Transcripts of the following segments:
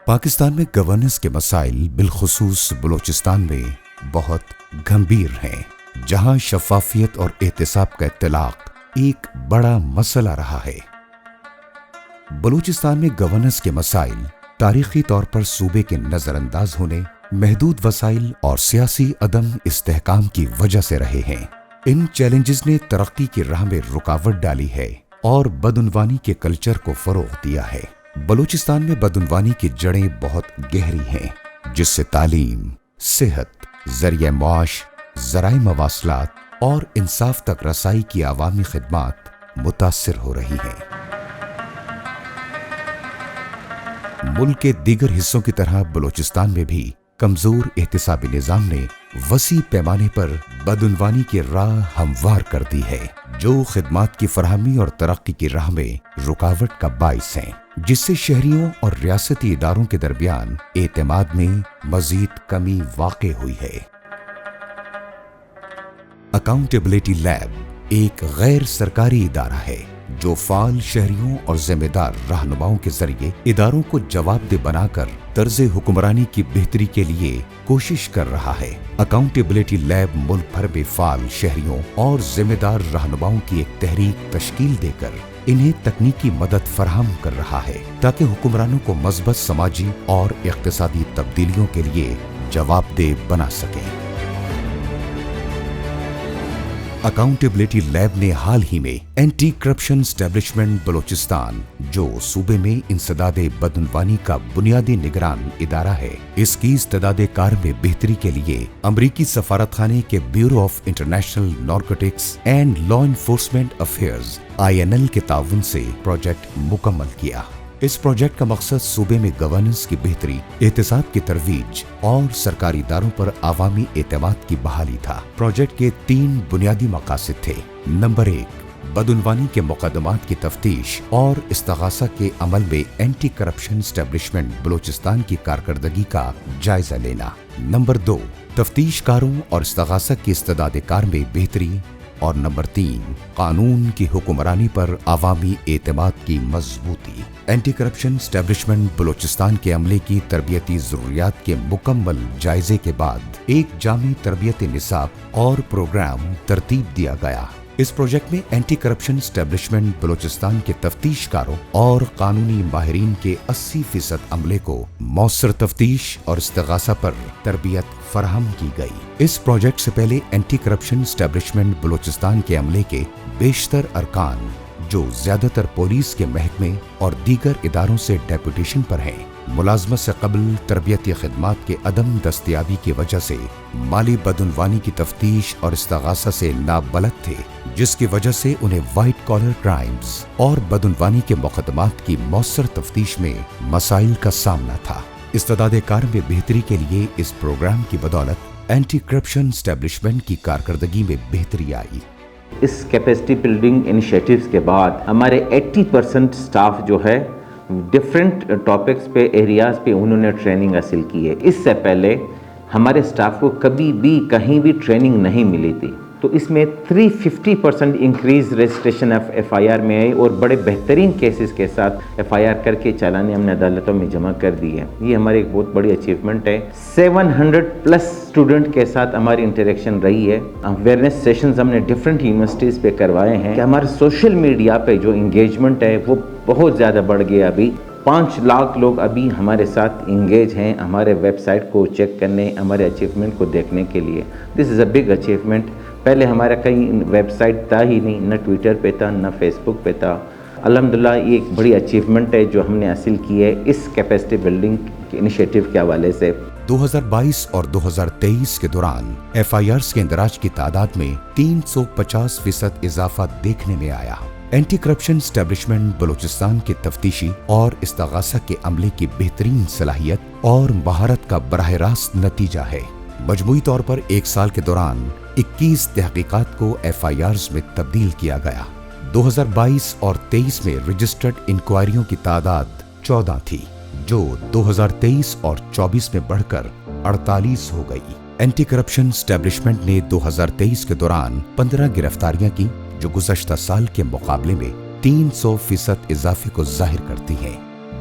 پاکستان میں گورننس کے مسائل بالخصوص بلوچستان میں بہت گھمبیر ہیں، جہاں شفافیت اور احتساب کا اطلاق ایک بڑا مسئلہ رہا ہے۔ بلوچستان میں گورننس کے مسائل تاریخی طور پر صوبے کے نظر انداز ہونے، محدود وسائل اور سیاسی عدم استحکام کی وجہ سے رہے ہیں۔ ان چیلنجز نے ترقی کی راہ میں رکاوٹ ڈالی ہے اور بدعنوانی کے کلچر کو فروغ دیا ہے۔ بلوچستان میں بدعنوانی کی جڑیں بہت گہری ہیں، جس سے تعلیم، صحت، ذریعہ معاش، ذرائع مواصلات اور انصاف تک رسائی کی عوامی خدمات متاثر ہو رہی ہیں۔ ملک کے دیگر حصوں کی طرح بلوچستان میں بھی کمزور احتسابی نظام نے وسیع پیمانے پر بدعنوانی کی راہ ہموار کر دی ہے، جو خدمات کی فراہمی اور ترقی کی راہ میں رکاوٹ کا باعث ہیں، جس سے شہریوں اور ریاستی اداروں کے درمیان اعتماد میں مزید کمی واقع ہوئی ہے۔ اکاؤنٹیبلٹی لیب ایک غیر سرکاری ادارہ ہے جو فعال شہریوں اور ذمہ دار رہنماؤں کے ذریعے اداروں کو جواب دہ بنا کر طرز حکمرانی کی بہتری کے لیے کوشش کر رہا ہے۔ اکاؤنٹیبلٹی لیب ملک بھر میں فعال شہریوں اور ذمہ دار رہنماؤں کی ایک تحریک تشکیل دے کر انہیں تکنیکی مدد فراہم کر رہا ہے تاکہ حکمرانوں کو مثبت سماجی اور اقتصادی تبدیلیوں کے لیے جواب دہ بنا سکیں۔ اکاؤنٹیبلٹی لیب نے حال ہی میں اینٹی کرپشن اسٹیبلشمنٹ بلوچستان، جو صوبے میں انسداد بدعنوانی کا بنیادی نگران ادارہ ہے، اس کی استعداد کار میں بہتری کے لیے امریکی سفارت خانے کے bureau of international narcotics and law enforcement affairs (INL) کے تعاون سے پروجیکٹ مکمل کیا۔ اس پروجیکٹ کا مقصد صوبے میں گورننس کی بہتری، احتساب کی ترویج اور سرکاری اداروں پر عوامی اعتماد کی بحالی تھا۔ پروجیکٹ کے 3 بنیادی مقاصد تھے۔ نمبر 1، بدعنوانی کے مقدمات کی تفتیش اور استغاثہ کے عمل میں اینٹی کرپشن اسٹیبلشمنٹ بلوچستان کی کارکردگی کا جائزہ لینا۔ نمبر 2، تفتیش کاروں اور استغاثہ کی استعداد کار میں بہتری۔ اور نمبر 3، قانون کی حکمرانی پر عوامی اعتماد کی مضبوطی۔ اینٹی کرپشن اسٹیبلشمنٹ بلوچستان کے عملے کی تربیتی ضروریات کے مکمل جائزے کے بعد ایک جامع تربیتی نصاب اور پروگرام ترتیب دیا گیا۔ اس پروجیکٹ میں اینٹی کرپشن اسٹیبلشمنٹ بلوچستان کے تفتیش کاروں اور قانونی ماہرین کے 80% عملے کو مؤثر تفتیش اور استغاثہ پر تربیت فراہم کی گئی۔ اس پروجیکٹ سے پہلے اینٹی کرپشن اسٹیبلشمنٹ بلوچستان کے عملے کے بیشتر ارکان، جو زیادہ تر پولیس کے محکمے اور دیگر اداروں سے ڈیپوٹیشن پر ہیں، ملازمت سے قبل تربیتی خدمات کے عدم دستیابی کی وجہ سے مالی بدعنوانی کی تفتیش اور استغاثہ سے نابلد تھے، جس کی وجہ سے انہیں وائٹ کالر کرائمز اور بدعنوانی کے مقدمات کی مؤثر تفتیش میں مسائل کا سامنا تھا۔ استعداد کار میں بہتری کے لیے اس پروگرام کی بدولت اینٹی کرپشن اسٹیبلشمنٹ کی کارکردگی میں بہتری آئی۔ اس کیپیسٹی بلڈنگ انیشیٹیوز کے بعد ہمارے 80% سٹاف جو ہے ڈفرینٹ ٹاپکس پہ، ایریاز پہ انہوں نے ٹریننگ حاصل کی ہے۔ اس سے پہلے ہمارے سٹاف کو کبھی بھی کہیں بھی ٹریننگ نہیں ملی تھی، تو اس میں 350% انکریز رجسٹریشن FIR میں آئی اور بڑے بہترین کیسز کے ساتھ FIR کر کے چالانیں ہم نے عدالتوں میں جمع کر دی ہے۔ یہ ہماری ایک بہت بڑی اچیومنٹ ہے۔ 700+ اسٹوڈنٹ کے ساتھ ہماری انٹریکشن رہی ہے۔ اویئرنیس سیشنز ہم نے ڈفرینٹ یونیورسٹیز پہ کروائے ہیں کہ ہمارے سوشل میڈیا پہ جو انگیجمنٹ ہے وہ بہت زیادہ بڑھ گیا۔ ابھی 5 لاکھ لوگ ابھی ہمارے ساتھ انگیج ہیں ہمارے ویب سائٹ کو چیک کرنے، ہمارے اچیومنٹ کو دیکھنے کے لیے۔ دس از اے بگ اچیومنٹ۔ پہلے ہمارا کہیں ویب سائٹ تھا ہی نہیں، نہ ٹویٹر پہ تھا، نہ فیس بک پہ تھا۔ الحمدللہ یہ ایک بڑی اچیومنٹ ہے جو ہم نے حاصل کی ہے اس کیپیسٹی بلڈنگ کے انیشیٹو کے حوالے سے۔ 2022 اور 2023 کے دوران FIRs کے اندراج کی تعداد میں 350% اضافہ دیکھنے میں آیا۔ اینٹی کرپشن اسٹیبلشمنٹ بلوچستان کے تفتیشی اور استغاثہ کے عملے کی بہترین صلاحیت اور مہارت کا براہ راست نتیجہ ہے۔ مجموعی طور پر 1 سال کے دوران 21 تحقیقات کو FIRs میں تبدیل کیا گیا۔ 2022 اور 23 میں رجسٹرڈ انکوائریوں کی تعداد 14 تھی، جو 2023 اور 24 میں بڑھ کر 48 ہو گئی۔ اینٹی کرپشن اسٹیبلشمنٹ نے 2023 کے دوران 15 گرفتاریاں کی، جو گزشتہ سال کے مقابلے میں 300% اضافے کو ظاہر کرتی ہیں۔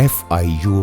FIU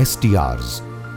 STRs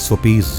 SOPs